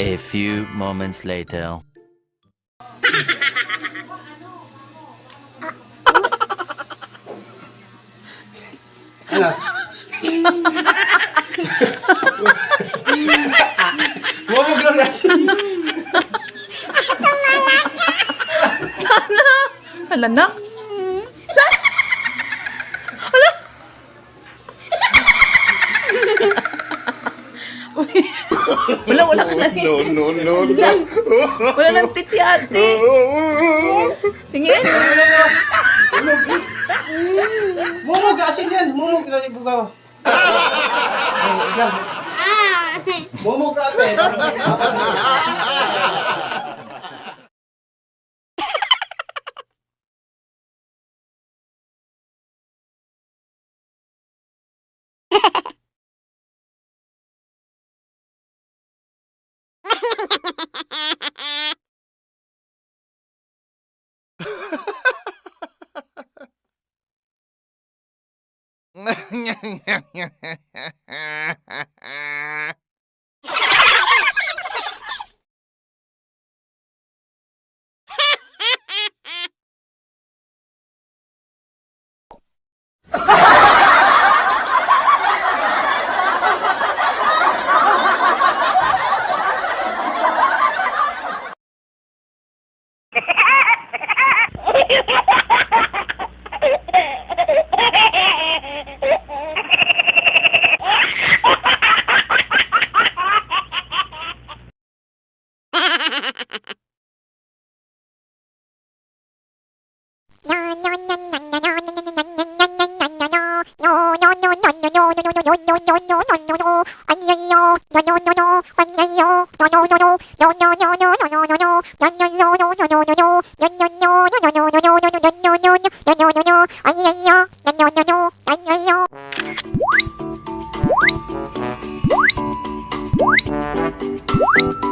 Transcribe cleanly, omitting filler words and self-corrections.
A few moments later. Ano? Bumuglo kasi. Sana. Hala, nak. Sana. Hala. Uy. Wala ka na. No. Wala nang tit si ate. Tingin. Mumug asin yan. Mumug kasi bugaw. Ikaw. Mumug ka ate. Ay,